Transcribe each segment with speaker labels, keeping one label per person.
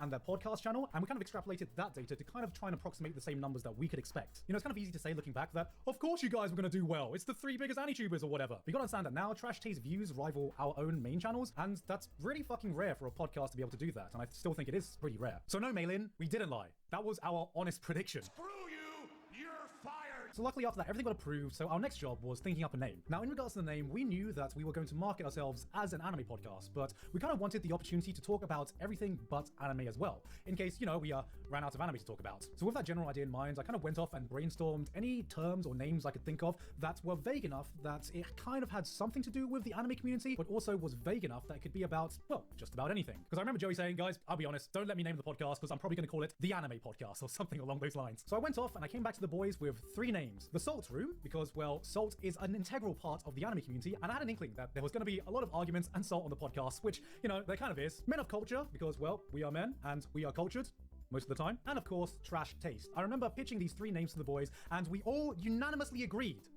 Speaker 1: and their podcast channel, and we kind of extrapolated that data to kind of try and approximate the same numbers that we could expect. You know, it's kind of easy to say looking back that, of course you guys were gonna do well. It's the 3 biggest AniTubers or whatever. But you gotta understand that now Trash Taste views rival our own main channels, and that's really fucking rare for a podcast to be able to do that, and I still think it is pretty rare. So no, Maylin, we didn't lie. That was our honest prediction.
Speaker 2: Screw you! You're fired!
Speaker 1: So luckily after that, everything got approved, so our next job was thinking up a name. Now, in regards to the name, we knew that we were going to market ourselves as an anime podcast, but we kind of wanted the opportunity to talk about everything but anime as well, in case, you know, we ran out of anime to talk about. So with that general idea in mind, I kind of went off and brainstormed any terms or names I could think of that were vague enough that it kind of had something to do with the anime community, but also was vague enough that it could be about, well, just about anything. Because I remember Joey saying, guys, I'll be honest, don't let me name the podcast because I'm probably going to call it The Anime Podcast or something along those lines. So I went off and I came back to the boys with 3 names. The Salt Room, because, well, Salt is an integral part of the anime community, and I had an inkling that there was going to be a lot of arguments and salt on the podcast, which, you know, there kind of is. Men of Culture, because, well, we are men, and we are cultured most of the time. And of course, Trash Taste. I remember pitching these 3 names to the boys, and we all unanimously agreed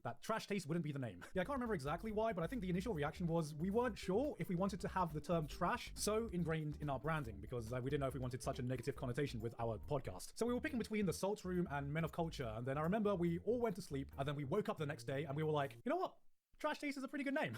Speaker 1: that Trash Taste wouldn't be the name. Yeah, I can't remember exactly why, but I think the initial reaction was we weren't sure if we wanted to have the term trash so ingrained in our branding, because we didn't know if we wanted such a negative connotation with our podcast. So we were picking between the Salt Room and Men of Culture, and then I remember we all went to sleep, and then we woke up the next day and we were like, you know what? Trash Taste is a pretty good name.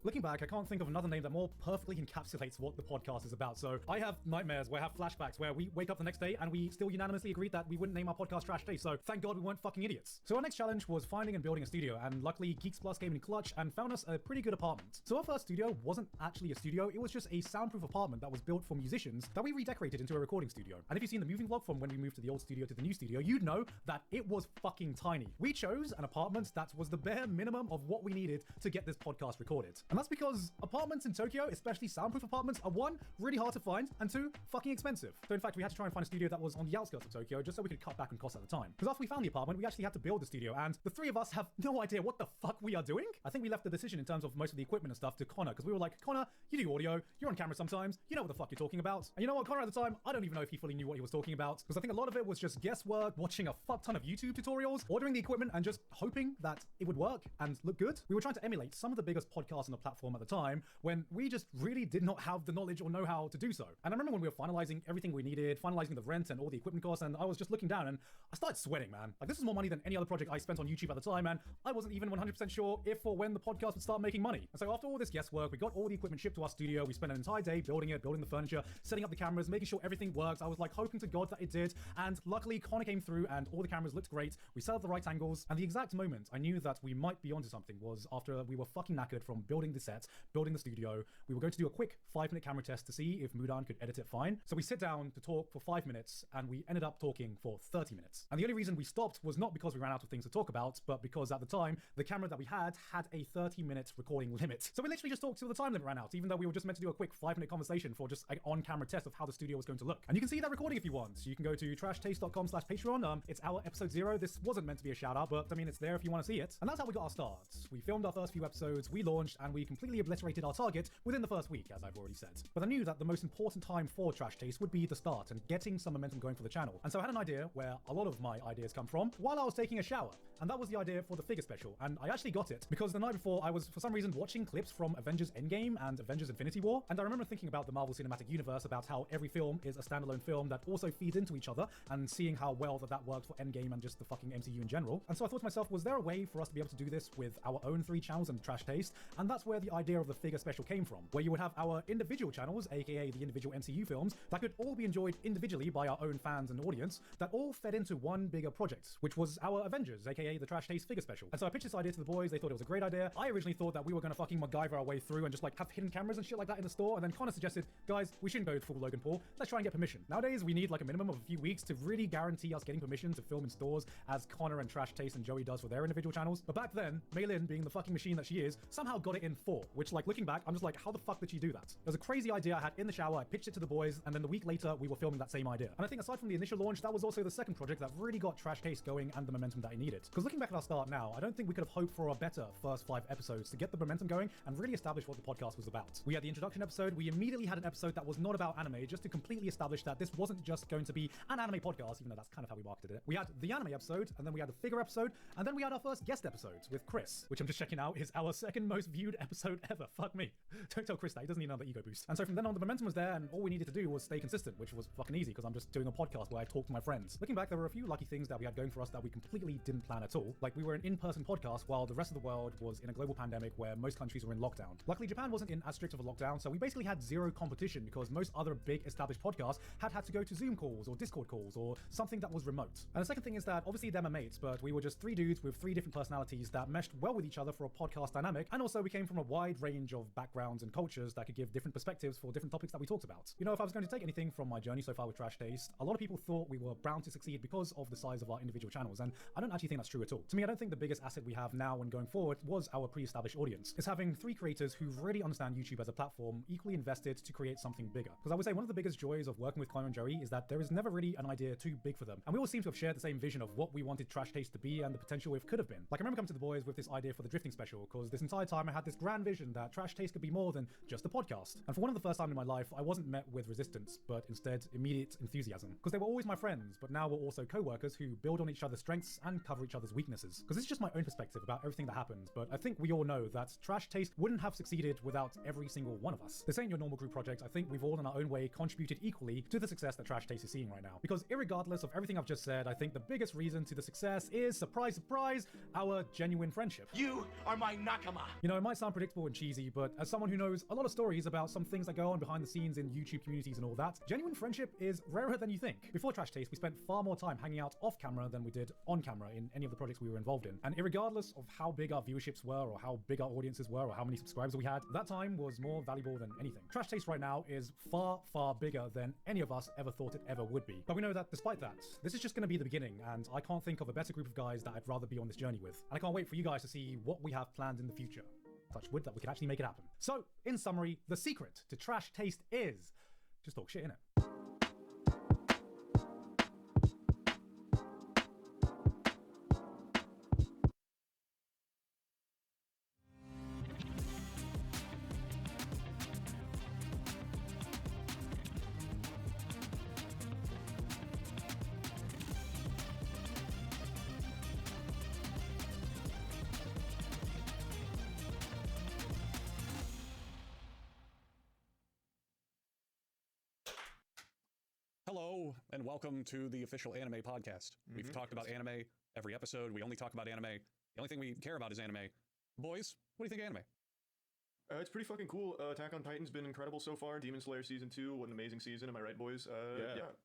Speaker 1: Looking back, I can't think of another name that more perfectly encapsulates what the podcast is about. So I have nightmares where I have flashbacks where we wake up the next day and we still unanimously agreed that we wouldn't name our podcast Trash Taste. So thank God we weren't fucking idiots. So our next challenge was finding and building a studio, and luckily Geeks Plus came in clutch and found us a pretty good apartment. So our first studio wasn't actually a studio, it was just a soundproof apartment that was built for musicians that we redecorated into a recording studio. And if you've seen the moving vlog from when we moved to the old studio to the new studio, you'd know that it was fucking tiny. We chose an apartment that was the bare minimum of what we needed to get this podcast recorded. And that's because apartments in Tokyo, especially soundproof apartments, are 1, really hard to find, and 2, fucking expensive. So in fact, we had to try and find a studio that was on the outskirts of Tokyo just so we could cut back on costs at the time. Because after we found the apartment, we actually had to build the studio, and the 3 of us have no idea what the fuck we are doing. I think we left the decision in terms of most of the equipment and stuff to Connor, because we were like, Connor, you do audio, you're on camera sometimes, you know what the fuck you're talking about. And you know what, Connor at the time, I don't even know if he fully knew what he was talking about, because I think a lot of it was just guesswork, watching a fuck ton of YouTube tutorials, ordering the equipment, and just hoping that it would work and look good. We were trying to emulate some of the biggest podcasts on the platform at the time when we just really did not have the knowledge or know how to do so. And I remember when we were finalizing everything we needed, finalizing the rent and all the equipment costs, and I was just looking down and I started sweating, man. Like, this is more money than any other project I spent on YouTube at the time, and I wasn't even 100% sure if or when the podcast would start making money. And so after all this guesswork, we got all the equipment shipped to our studio, we spent an entire day building it, building the furniture, setting up the cameras, making sure everything works. I was like hoping to God that it did, and luckily Connor came through and all the cameras looked great. We set up the right angles, and the exact moment I knew that we might be onto something was after we were fucking knackered from building the set, building the studio. We were going to do a quick 5-minute camera test to see if Mudan could edit it fine. So we sit down to talk for 5 minutes, and we ended up talking for 30 minutes. And the only reason we stopped was not because we ran out of things to talk about, but because at the time, the camera that we had a 30-minute recording limit. So we literally just talked till the time limit ran out, even though we were just meant to do a quick 5-minute conversation for just an on-camera test of how the studio was going to look. And you can see that recording if you want. So you can go to trashtaste.com/Patreon. It's our episode 0. This wasn't meant to be a shout out, but I mean, it's there if you want to see it. And that's how we got our start. We filmed our first few episodes, we launched, and we completely obliterated our target within the first week, as I've already said. But I knew that the most important time for Trash Taste would be the start and getting some momentum going for the channel. And so I had an idea where a lot of my ideas come from while I was taking a shower. And that was the idea for the figure special. And I actually got it because the night before I was, for some reason, watching clips from Avengers Endgame and Avengers Infinity War. And I remember thinking about the Marvel Cinematic Universe, about how every film is a standalone film that also feeds into each other, and seeing how well that worked for Endgame and just the fucking MCU in general. And so I thought to myself, was there a way for us to be able to do this with our own 3 channels and Trash Taste? And that's where the idea of the figure special came from, where you would have our individual channels, aka the individual MCU films, that could all be enjoyed individually by our own fans and audience, that all fed into one bigger project, which was our Avengers, aka the Trash Taste figure special. And so I pitched this idea to the boys, they thought it was a great idea. I originally thought that we were gonna fucking MacGyver our way through and just like have hidden cameras and shit like that in the store, and then Connor suggested, guys, we shouldn't go full Logan Paul, let's try and get permission. Nowadays, we need like a minimum of a few weeks to really guarantee us getting permission to film in stores, as Connor and Trash Taste and Joey does for their individual channels. But back then, Maylin, being the fucking machine that she is, somehow got it in 4, which, like, looking back, I'm just like, how the fuck did she do that? It was a crazy idea I had in the shower, I pitched it to the boys, and then the week later, we were filming that same idea. And I think aside from the initial launch, that was also the second project that really got Trash Taste going and the momentum that it needed. Because looking back at our start now, I don't think we could have hoped for a better first 5 episodes to get the momentum going and really establish what the podcast was about. We had the introduction episode, we immediately had an episode that was not about anime, just to completely establish that this wasn't just going to be an anime podcast, even though that's kind of how we marketed it. We had the anime episode, and then we had the figure episode, and then we had our first guest episode with Chris, which I'm just checking out is our second most viewed episode ever. Fuck me. Don't tell Chris that, he doesn't need another ego boost. And so from then on, the momentum was there, and all we needed to do was stay consistent, which was fucking easy, because I'm just doing a podcast where I talk to my friends. Looking back, there were a few lucky things that we had going for us that we completely didn't plan at all. Like, we were an in-person podcast while the rest of the world was in a global pandemic where most countries were in lockdown. Luckily, Japan wasn't in as strict of a lockdown, so we basically had zero competition, because most other big established podcasts had to go to Zoom calls or Discord calls or something that was remote. And the second thing is that obviously they're my mates, but we were just three dudes with three different personalities that meshed well with each other for a podcast dynamic, and also we came from a wide range of backgrounds and cultures that could give different perspectives for different topics that we talked about. You know, if I was going to take anything from my journey so far with Trash Taste, a lot of people thought we were bound to succeed because of the size of our individual channels, and I don't actually think that's true at all. To me, I don't think the biggest asset we have now and going forward was our pre-established audience. It's having three creators who really understand YouTube as a platform, equally invested to create something bigger. Because I would say one of the biggest joys of working with Chloe and Joey is that there is never really an idea too big for them, and we all seem to have shared the same vision of what we wanted Trash Taste to be and the potential it could have been. Like, I remember coming to the boys with this idea for the drifting special, because this entire time I had this grand vision that Trash Taste could be more than just a podcast. And for one of the first time in my life, I wasn't met with resistance, but instead immediate enthusiasm. Because they were always my friends, but now we're also co-workers who build on each other's strengths and cover each other's weaknesses. Because this is just my own perspective about everything that happened, but I think we all know that Trash Taste wouldn't have succeeded without every single one of us. This ain't your normal group project. I think we've all in our own way contributed equally to the success that Trash Taste is seeing right now. Because irregardless of everything I've just said, I think the biggest reason to the success is, surprise, surprise, our genuine friendship.
Speaker 2: You are my nakama.
Speaker 1: You know, it might sound predictable and cheesy, but as someone who knows a lot of stories about some things that go on behind the scenes in YouTube communities and all that, genuine friendship is rarer than you think. Before Trash Taste, we spent far more time hanging out off camera than we did on camera in any of the projects we were involved in. And irregardless of how big our viewerships were, or how big our audiences were, or how many subscribers we had, that time was more valuable than anything. Trash Taste right now is far, far bigger than any of us ever thought it ever would be. But we know that despite that, this is just going to be the beginning, and I can't think of a better group of guys that I'd rather be on this journey with. And I can't wait for you guys to see what we have planned in the future. Touch wood that we can actually make it happen. So, in summary, the secret to Trash Taste is just talk shit, innit?
Speaker 3: Hello, and welcome to the official anime podcast. We've talked about anime every episode. We only talk about anime. The only thing we care about is anime. Boys, what do you think of anime?
Speaker 4: It's pretty fucking cool. Attack on Titan's been incredible so far. Demon Slayer Season 2, what an amazing season. Am I right, boys?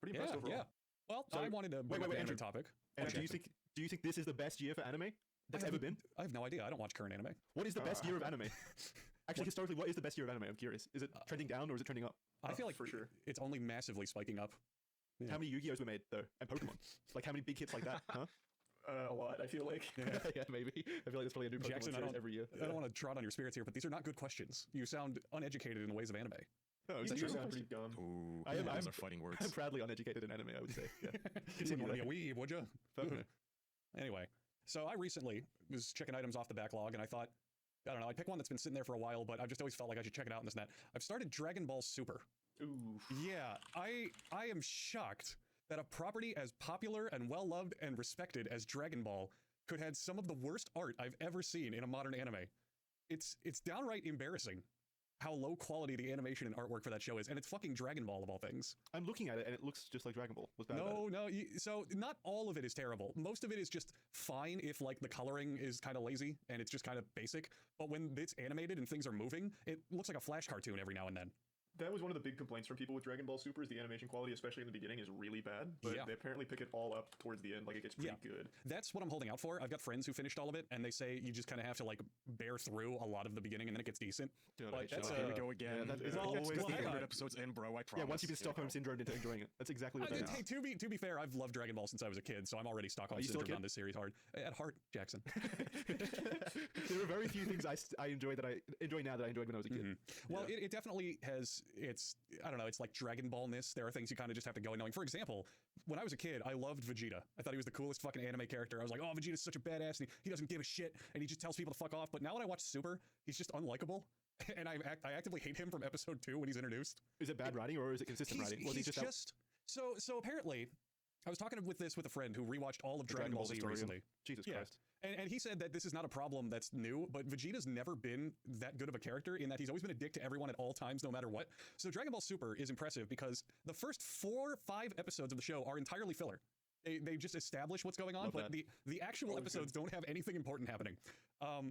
Speaker 4: Pretty impressed overall.
Speaker 3: Yeah. Well, so, I wanted to bring up the anime
Speaker 5: Andrew,
Speaker 3: topic.
Speaker 5: And do you think this is the best year for anime that's ever been?
Speaker 3: I have no idea. I don't watch current anime.
Speaker 5: What is the best year of anime? Actually, historically, what is the best year of anime? I'm curious. Is it trending down or is it trending up?
Speaker 3: I feel like
Speaker 4: for sure.
Speaker 3: It's only massively spiking up. Yeah.
Speaker 5: How many Yu-Gi-Ohs were made, though? And Pokemon? Like, how many big hits like that, huh?
Speaker 4: A lot, I feel like.
Speaker 5: Yeah, maybe. I feel like there's probably a new Pokemon
Speaker 3: Jackson,
Speaker 5: series every year.
Speaker 3: I don't want to trot on your spirits here, but these are not good questions. You sound uneducated in the ways of anime.
Speaker 5: Oh,
Speaker 4: You sound pretty dumb.
Speaker 6: Ooh,
Speaker 5: I am-
Speaker 6: those
Speaker 5: I'm-
Speaker 6: are fighting words.
Speaker 5: I'm proudly uneducated in anime, I would say. Yeah.
Speaker 3: You wouldn't want to be a weeb, would you?
Speaker 5: Fuck me.
Speaker 3: Anyway, so I recently was checking items off the backlog, and I thought, I don't know, I'd pick one that's been sitting there for a while, but I've just always felt like I should check it out and this and that. I've started Dragon Ball Super.
Speaker 4: Ooh.
Speaker 3: Yeah, I am shocked that a property as popular and well-loved and respected as Dragon Ball could have some of the worst art I've ever seen in a modern anime. It's downright embarrassing how low quality the animation and artwork for that show is, and it's fucking Dragon Ball of all things.
Speaker 5: I'm looking at it and it looks just like Dragon Ball. What's bad about it?
Speaker 3: No, so not all of it is terrible. Most of it is just fine if like the coloring is kind of lazy and it's just kind of basic, but when it's animated and things are moving, it looks like a Flash cartoon every now and then.
Speaker 4: That was one of the big complaints from people with Dragon Ball Super is the animation quality, especially in the beginning, is really bad. But
Speaker 3: Yeah.
Speaker 4: they apparently pick it all up towards the end. Like, it gets pretty good.
Speaker 3: That's what I'm holding out for. I've got friends who finished all of it, and they say you just kind of have to like bear through a lot of the beginning, and then it gets decent.
Speaker 6: Dude,
Speaker 3: But that's,
Speaker 6: here we go again.
Speaker 5: yeah, that is
Speaker 6: It's
Speaker 5: always
Speaker 6: always
Speaker 5: the
Speaker 6: the
Speaker 5: thing.
Speaker 6: 100 episodes in, bro. I promise.
Speaker 5: Yeah, once you've been Stockholm syndromed into enjoying it. That's exactly what that is.
Speaker 3: Hey, to be fair, I've loved Dragon Ball since I was a kid, so I'm already Stockholm
Speaker 5: you still a
Speaker 3: syndrome
Speaker 5: kid?
Speaker 3: on this series hard. At heart, Jackson.
Speaker 5: There are very few things I enjoy that I enjoy now that I enjoyed when I was a kid.
Speaker 3: Well, it definitely has I don't know, it's like Dragon Ball-ness. There are things you kind of just have to go knowing. For example, when I was a kid, I loved Vegeta. I thought he was the coolest fucking anime character. I was like, oh, Vegeta's such a badass, and he doesn't give a shit, and he just tells people to fuck off. But now when I watch Super, he's just unlikable. And I actively hate him from episode 2 when he's introduced.
Speaker 5: Is it bad writing or is it consistent writing? Was he
Speaker 3: He's just so apparently, I was talking with a friend who rewatched all of Dragon Ball Z
Speaker 5: historian.
Speaker 3: recently.
Speaker 5: Jesus
Speaker 3: Yeah.
Speaker 5: Christ.
Speaker 3: And he said that this is not a problem that's new, but Vegeta's never been that good of a character in that he's always been a dick to everyone at all times, no matter what. So Dragon Ball Super is impressive because the first 4 or 5 episodes of the show are entirely filler. They just establish what's going on, but the actual episodes don't have anything important happening.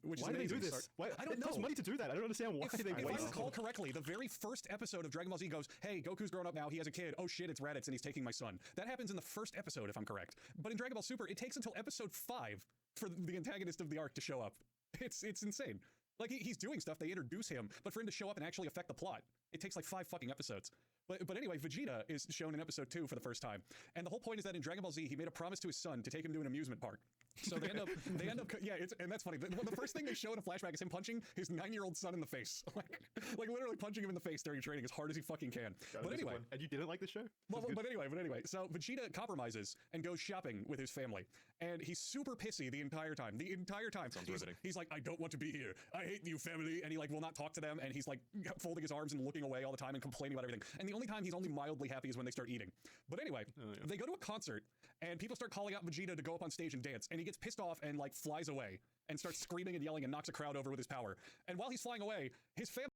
Speaker 3: Which
Speaker 5: Why
Speaker 3: is
Speaker 5: do they do
Speaker 3: amazing.
Speaker 5: this?
Speaker 3: I don't
Speaker 5: It costs
Speaker 3: know.
Speaker 5: money to do that. I don't understand why they
Speaker 3: If I
Speaker 5: waste.
Speaker 3: recall correctly, the very first episode of Dragon Ball Z goes, hey, Goku's grown up now, he has a kid, oh shit, it's Raditz and he's taking my son. That happens in the first episode, if I'm correct. But in Dragon Ball Super, it takes until episode 5 for the antagonist of the arc to show up. It's insane. Like, he's doing stuff, they introduce him, but for him to show up and actually affect the plot, it takes like 5 fucking episodes. But anyway, Vegeta is shown in episode 2 for the first time. And the whole point is that in Dragon Ball Z, he made a promise to his son to take him to an amusement park. So they end up, yeah, and that's funny. The first thing they show in a flashback is him punching his 9-year-old son in the face. like literally punching him in the face during training as hard as he fucking can. But anyway.
Speaker 5: And you didn't like the show?
Speaker 3: But anyway, so Vegeta compromises and goes shopping with his family. And he's super pissy the entire time.
Speaker 6: Sounds riveting.
Speaker 3: He's like, I don't want to be here. I hate you, family. And he like will not talk to them. And he's like folding his arms and looking away all the time and complaining about everything. And the only time he's only mildly happy is when they start eating. But anyway, they go to a concert and people start calling out Vegeta to go up on stage and dance. And he gets pissed off and like flies away and starts screaming and yelling and knocks a crowd over with his power. And while he's flying away, his family